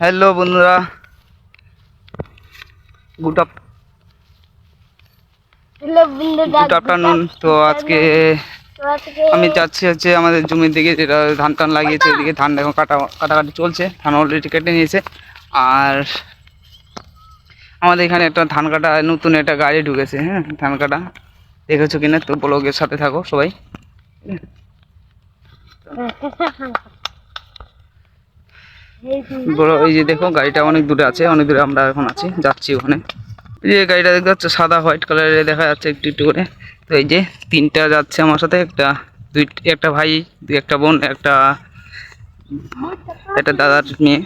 Hello বন্ধুরা, good afternoon. তো আজকে আমি যাচ্ছি আমাদের জমির দিকে, যেটা ধান টান লাগিয়েছে ওইদিকে। ধান এখন কাটাকাটি চলছে, ধান অলরেডি কেটে নিয়েছে। আর আমাদের এখানে একটা ধান কাটা নতুন একটা গাড়ি ঢুকেছে। হ্যাঁ, ধান কাটা দেখেছো কিনা? তো ব্লগের সাথে থাকো সবাই। বড় এই যে দেখো, গাড়িটা অনেক দূরে আছে, অনেক দূরে আমরা এখন যাচ্ছি ওখানে। এই যে গাড়িটা দেখতে পাচ্ছ, সাদা হোয়াইট কালারের দেখা যাচ্ছে একটু একটু করে। তো এই যে তিনটা যাচ্ছে আমার সাথে, একটা ভাই, একটা বোন, একটা দাদার মেয়ে,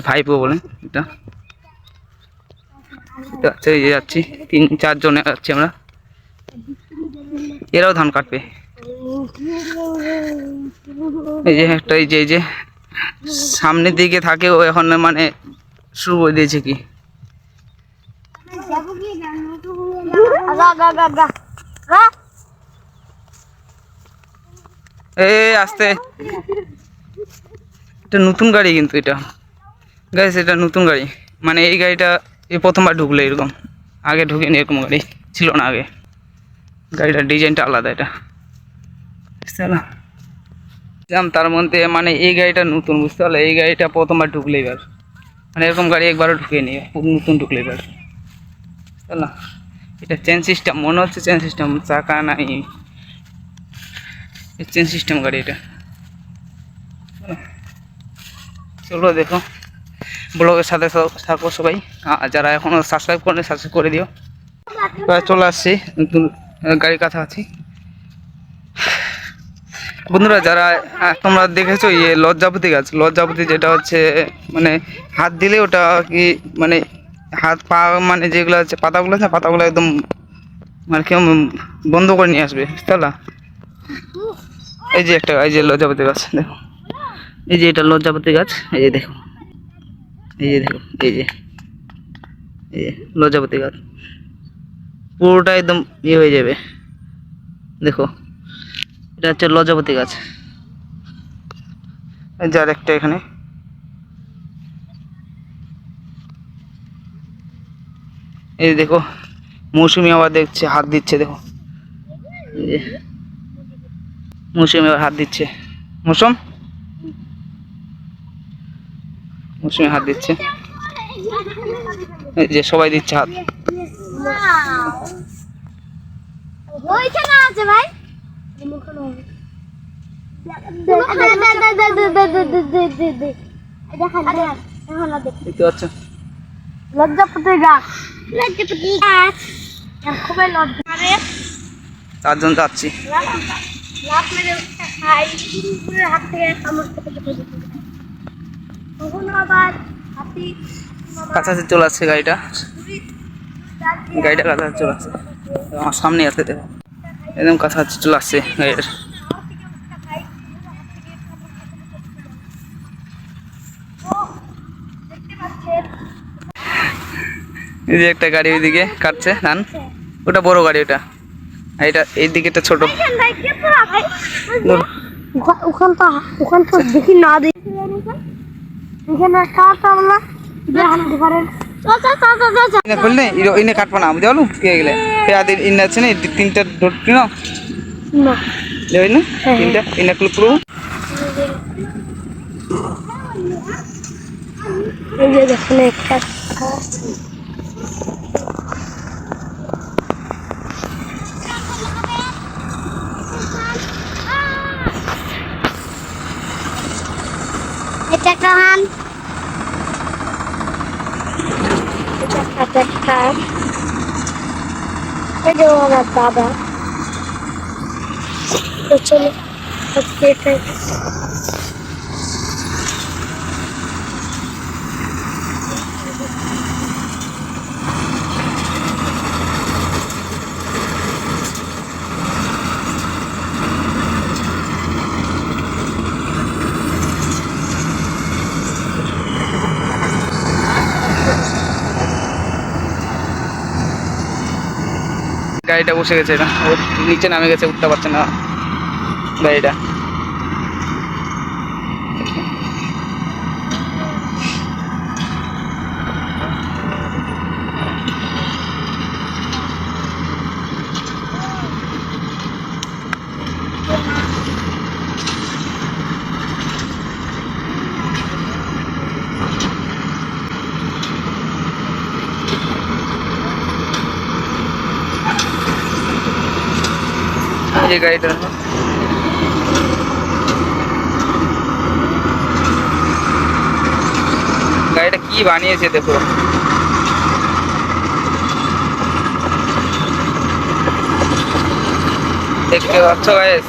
ভাইপো বলে এটা। আচ্ছা, এই যে যাচ্ছি, 3-4 জনে যাচ্ছি আমরা। এরাও ধান কাটবে। এই যে একটা, এই যে সামনের দিকে থাকে ও, এখন মানে শুরু করে দিয়েছে কি। আস্তে, এটা নতুন গাড়ি কিন্তু, এটা গাইস, এটা নতুন গাড়ি। মানে এই গাড়িটা এই প্রথমবার ঢুকলো এরকম, আগে ঢুকেনি এরকম গাড়ি, ছিল না আগে। গাড়িটার ডিজাইনটা আলাদা, এটা তার মধ্যে মানে এই গাড়িটা নতুন, বুঝতে পারলে? এই গাড়িটা প্রথমবার ঢুকলে এবার, মানে এরকম গাড়ি একবারও ঢুকেনি, নতুন ঢুকলে এবার, বুঝতে পারলাম? এটা চেন সিস্টেম মনে হচ্ছে, চেন সিস্টেম, চাকা নাই, চেন সিস্টেম গাড়ি এটা। চলো দেখো, ব্লগের সাথে থাকো সবাই। যারা এখনো সাবস্ক্রাইব করেনি, সাবস্ক্রাইব করে দিও। চলে আসছি নতুন গাড়ির কাছাকাছি। বন্ধুরা, যারা তোমরা দেখেছো লজ্জাপতি গাছ, লজ্জাপতি যেটা হচ্ছে মানে হাত দিলে ওটা কি মানে হাত পা মানে যেগুলো আছে পাতাগুলো আছে, পাতাগুলো একদম মানে কেউ বন্ধ করে নিয়ে আসবে, বুঝতে পারলা? এই যে একটা, এই যে লজ্জাপতি গাছ দেখো, এই যে এটা লজ্জাপতি গাছ, এই যে দেখো, এই যে দেখো, এই যে লজ্জাপতি গাছ পুরোটা একদম হয়ে যাবে। দেখো, এটা হচ্ছে লজ্জাপতি গাছ। যার একটা এখানে, এই দেখো, মৌসুমি আবার দেখছে, হাত দিচ্ছে, দেখো মৌসুমি আবার হাত দিচ্ছে, মৌসুমি হাত দিচ্ছে, এই যে সবাই দিচ্ছে হাত। দেখতে পাচ্ছ, লজ্জাপতি গাছ, লজ্জাপতি গাছ খুবই লজ্জা। 4 জন যাচ্ছি। কাছাকাছি চলে আসছে গাড়িটা, কাছাকাছি চলে আসছে, আমার সামনে আছে, দেখো একদম কাছাকাছি চলে আসছে গাড়িটার। এই যে একটা গাড়ি ওইদিকে কাটছে ধান, ওটা বড় গাড়ি, ওটা এটা এই দিকে একটা ছোট। ওখান তো দেখি না, দেখি খুললে ইনে কাটবো না, বুঝা গেল কে গেলে পেয়াদের ইন্না আছে না, 3টা ধরছি না, না 3টা ইনা পুরো। এই যে দেখুন একটা এটা কাহান, এটা খান, এই যে আমার দাদা। তো চলো আজকে গাড়িটা বসে গেছে, না ও নিচে নামে গেছে, উঠতে পারছে না গাড়িটা। এই গাড়িটা গাড়িটা কি বানিয়েছে দেখো। দেখতে পাচ্ছ গাইস,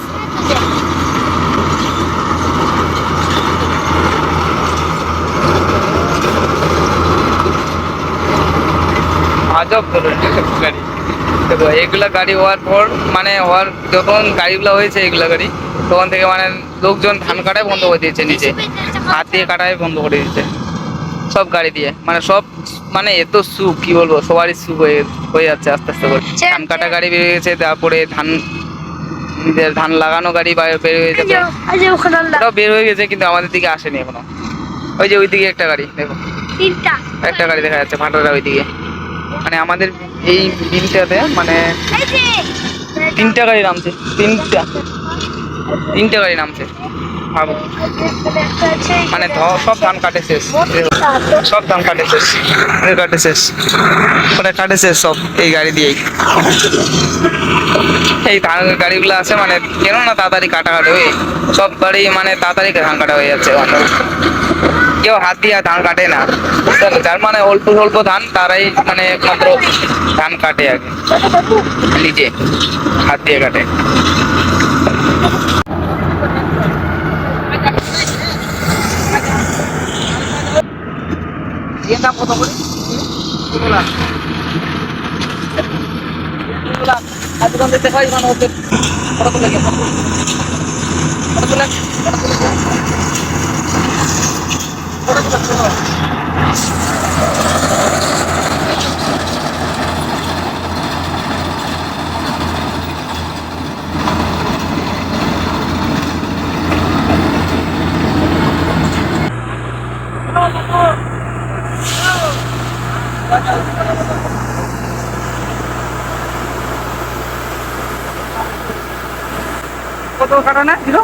আজব ধরনের গাড়ি। দেখো এগুলা গাড়ি হওয়ার পর মানে হওয়ার যখন গাড়িগুলো হয়েছে এগুলা গাড়ি, তখন থেকে মানে লোকজন ধান কাটাই বন্ধ করে দিয়েছে, নিচে হাত দিয়ে কাটাই বন্ধ করে দিয়েছে সব গাড়ি দিয়ে। মানে সব মানে এত সুখ কি বলবো, সবারই সুখ হয়ে হয়ে যাচ্ছে আস্তে আস্তে করে। ধান কাটা গাড়ি বেরিয়ে গেছে, তারপরে ধান লাগানো গাড়ি বের হয়ে যাবে, ওটাও বের হয়ে গেছে কিন্তু আমাদের দিকে আসেনি এখনো। ওই যে ওইদিকে একটা গাড়ি দেখো, একটা গাড়ি দেখা যাচ্ছে ভাটারা ওইদিকে। মানে আমাদের এই বিলটাতে মানে তিনটা গাড়ি নামছে, তিনটা গাড়ি নামছে ভাবো। মানে সব ধান কাটে শেষ, সব ধান কাটে শেষ, কাটে শেষ, ওটা কাটে শেষ সব এই গাড়ি দিয়েই। এই ধান গাড়িগুলো আছে মানে কেন না তাড়াতাড়ি কাটা হয়ে সব গাড়ি মানে তাড়াতাড়ি ধান কাটা হয়ে যাচ্ছে। কেউ হাত দিয়ে ধান কাটে না, যার মানে অল্প অল্প ধান তারাই মানে মাত্র ধান কাটে আগে নিজে হাত দিয়ে কাটে। দাম কত করে? দোকান দেখতে হয় মানে হচ্ছে কত লাগে, কত লাগে, কত কাটা না দিল?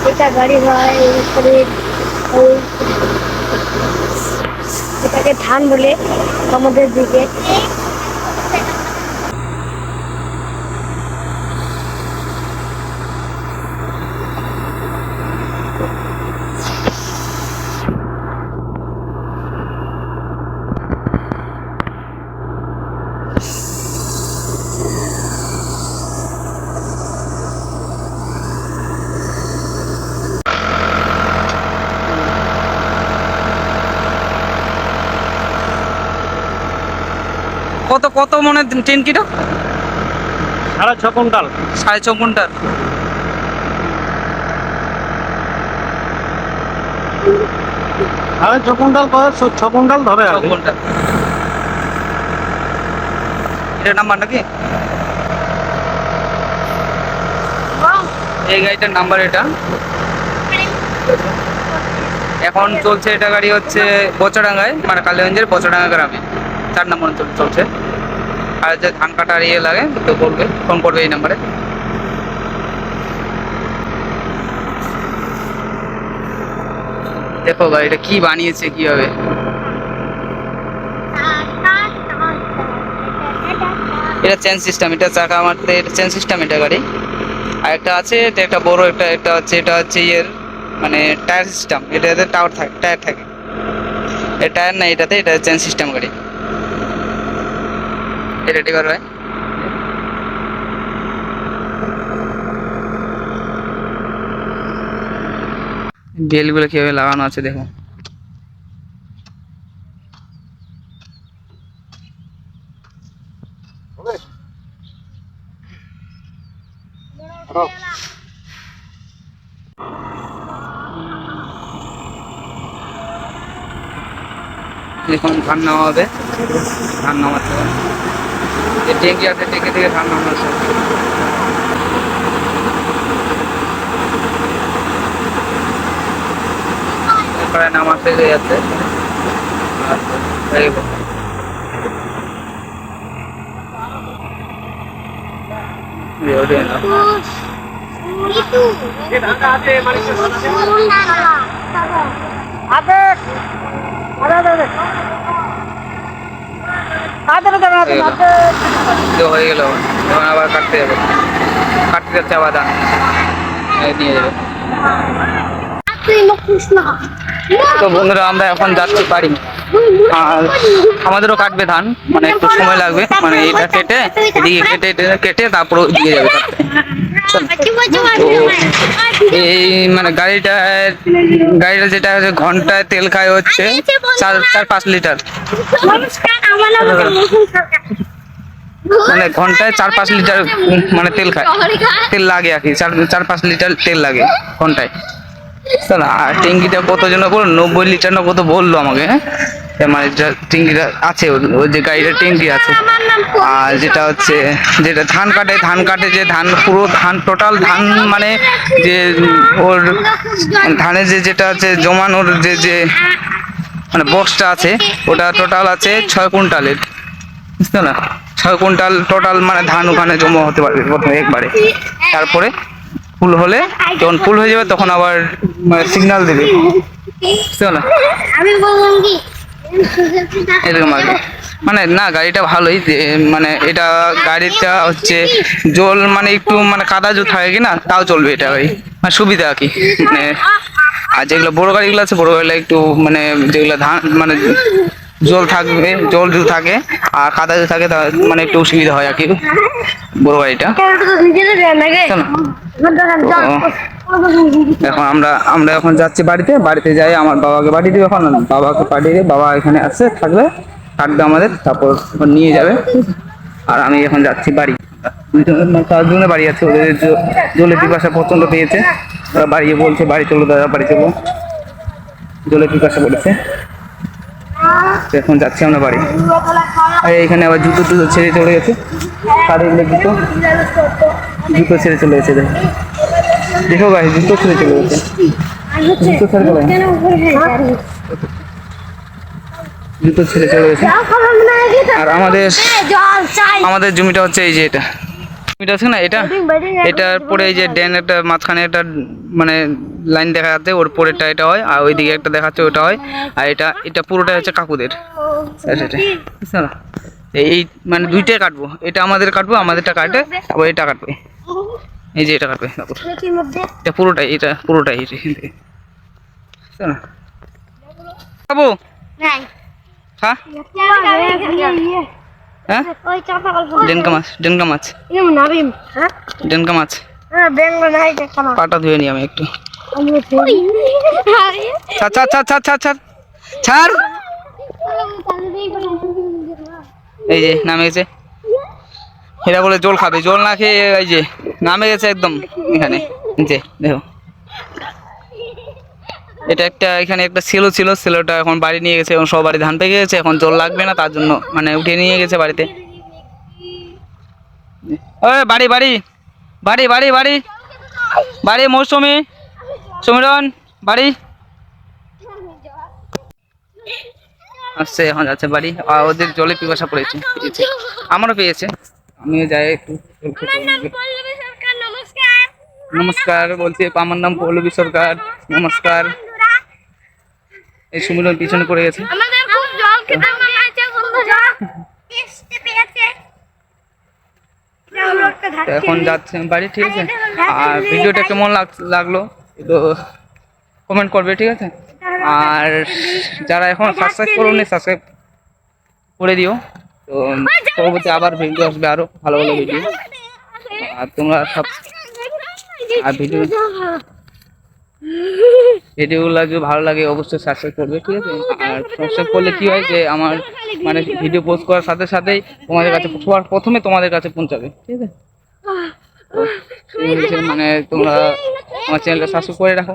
এটা গাড়ি হয় এটাকে ধান বলে আমাদের দিকে। কত কত মনে 10 কিলো? 6.5 কুইন্টাল। 6.5 কুইন্টাল। আরে 6 কুইন্টাল করে 6 কুইন্টাল ধরে আর 6 কুইন্টাল। এটার নাম্বার নাকি? এই গাড়িটার নাম্বার এটা। এখন চলছে এটা গাড়ি হচ্ছে বচডাঙ্গায়, মানে কালীগঞ্জের বচডাঙ্গা গ্রামে 4 নম্বর চলছে। আর যে ধান কাটার ইয়ে লাগে তো বলবে, ফোন করবে এই নাম্বারে। দেখো গাড়িটা কি বানিয়েছে কিভাবে। এটা চেন সিস্টেম, এটা চাকা মারতে চেন সিস্টেম এটা গাড়ি। আর একটা আছে, এটা একটা বড় এটা হচ্ছে ইয়ের মানে টায়ার সিস্টেম। এটাতে টায়ার থাকে, এটা টায়ার না, এটা চেন সিস্টেম গাড়ি। এটা ড্রাইভার হয়। বেলগুলো কিভাবে লাগানো আছে দেখো। এখন ধান নেওয়া হবে, ধান নামাতে হবে। যে ট্যাঙ্কি আছে ট্যাঙ্কি থেকে ধান নামানো আছে। এরপরে নামাতে হয়ে যাচ্ছে। তো হয়ে গেল, এখন আবার কাটতে যাবে, কাটতে যাচ্ছে আবার ধান নিয়ে যাবে। তো বন্ধুরা আমরা এখন যাচ্ছি বাড়ি, আর আমাদেরও কাটবে ধান, মানে একটু সময় লাগবে, মানে এটা কেটে এদিকে কেটে কেটে তারপর দিয়ে যাবে কাটতে। এই মানে গাড়িটা যেটা হচ্ছে ঘন্টায় তেল খায় হচ্ছে 4-5 লিটার, মানে ঘন্টায় 4-5 লিটার মানে তেল লাগে আর কি, 4-5 লিটার তেল লাগে ঘন্টায়। আর ট্যাঙ্কিটা কত জন বললো, 90 লিটার না কত বললো আমাকে, হ্যাঁ মানে ট্যাঙ্কিটা আছে, ওই যে গাড়িটা ট্যাঙ্কি আছে। আর যেটা হচ্ছে যেটা ধান কাটে যে ধান, পুরো ধান টোটাল ধান মানে যে ওর ধানের যেটা আছে জমানোর যে মানে বক্সটা আছে, ওটা টোটাল আছে 6 কুইন্টালের, বুঝতে না, 6 কুইন্টাল টোটাল মানে ধান ওখানে জমা হতে পারবে প্রথমে একবারে। তারপরে ফুল হলে, যখন ফুল হয়ে যাবে তখন আবার মানে সিগন্যাল দেবে, বুঝতে না, এরকম আর কি। মানে না গাড়িটা ভালোই, মানে এটা গাড়িটা হচ্ছে জল মানে একটু মানে কাদা জল থাকে কিনা তাও চলবে, এটা গাড়ি মানে সুবিধা আর কি। মানে আর যেগুলো বড় গাড়িগুলো আছে, বড় গাড়িগুলো একটু মানে যেগুলো ধান মানে জল থাকবে, জল যদি থাকে আর কাদা যদি থাকে, মানে একটু অসুবিধা হয় আর কি বড় গাড়িটা। এখন আমরা এখন যাচ্ছি বাড়িতে যাই, আমার বাবাকে পাঠিয়ে দিই, এখন বাবাকে পাঠিয়ে দিই, বাবা এখানে আসছে থাকবে, কাটবে আমাদের, তারপর নিয়ে যাবে। আর আমি এখন যাচ্ছি বাড়ি, 4 জনের বাড়ি আছে, ওদের জলের পিপাসা প্রচন্ড পেয়েছে, ওরা বাড়ি বলছে বাড়ি চলো দাদা, বাড়ি চলো, জলের পিপাসা বলেছে। এখন যাচ্ছি আমরা বাড়ি। আর এখানে আবার জুতো ছেড়ে চলে গেছে, শাড়িগুলো জুতো ছেড়ে চলে গেছে, দেখো ভাই জুতো ছেড়ে চলে গেছে, জুতো ছেড়ে চলে গেছে। আর আমাদের জমিটা হচ্ছে এই যে এটা জমিটা আছে না, এটার পরে এই যে ড্যান একটা মাঝখানে একটা মানে লাইন দেখা যাচ্ছে, ওর পরেরটা এটা হয়, আর ওইদিকে একটা দেখাচ্ছে ওটা হয়, আর এটা পুরোটা হচ্ছে কাকুদের, বুঝছো না? এই মানে দুইটাই কাটবো, এটা আমাদের কাটবো, আমাদেরটা কাটে তারপর এটা কাটবে, এই যে এটা কাটবে তারপর এটা পুরোটাই বুঝছো না? খাবো হ্যাঁ, হ্যাঁ ডেনকা মাছ পাটা ধুয়ে নি আমি একটু, ছাড় এই যে নামে গেছে, এরা বলে জল খাবে, জল না খেয়ে এই যে নামে গেছে একদম এখানে নিচে, দেখো এটা এখানে একটা ছিল, এখন বাড়ি নিয়ে গেছে, এখন সব বাড়ি ধান পেকে গেছে, এখন জল লাগবে না তার জন্য মানে উঠিয়ে নিয়ে গেছে বাড়িতে। বাড়ি বাড়ি বাড়ি বাড়ি বাড়ি বাড়ি মৌসুমি সমীরন বাড়ি আসছে, এখন যাচ্ছে বাড়ি। আর ওদের জলে পিপাসা পড়েছে, আমারও পেয়েছে, আমিও যাই একটু। নমস্কার বলছি, আমার নাম পল্লবী সরকার, নমস্কার। এই সমীরন পিছনে পড়ে গেছে, এখন যাচ্ছে বাড়ি, ঠিক আছে। আর ভিডিওটা কেমন লাগলো একটু কমেন্ট করবে, ঠিক আছে। আর যারা এখন সাবস্ক্রাইব করোনি সাবস্ক্রাইব করে দিও, তো পরবর্তী আবার ভিডিও আসবে, আরো ভালো ভালো ভিডিও। আর তোমরা সব আর ভিডিওগুলো যদি ভালো লাগে অবশ্যই সাবস্ক্রাইব করবে, ঠিক আছে। আর সাবস্ক্রাইব করলে কি হয় যে আমার মানে ভিডিও পোস্ট করার সাথে সাথেই তোমাদের কাছে প্রথমে তোমাদের কাছে পৌঁছাবে, ঠিক আছে। মানে তোমরা আমার চ্যানেলটা সাবস্ক্রাইব করে রাখো,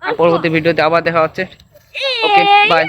পরবর্তী ভিডিওতে আবার দেখা হচ্ছে। Okay bye.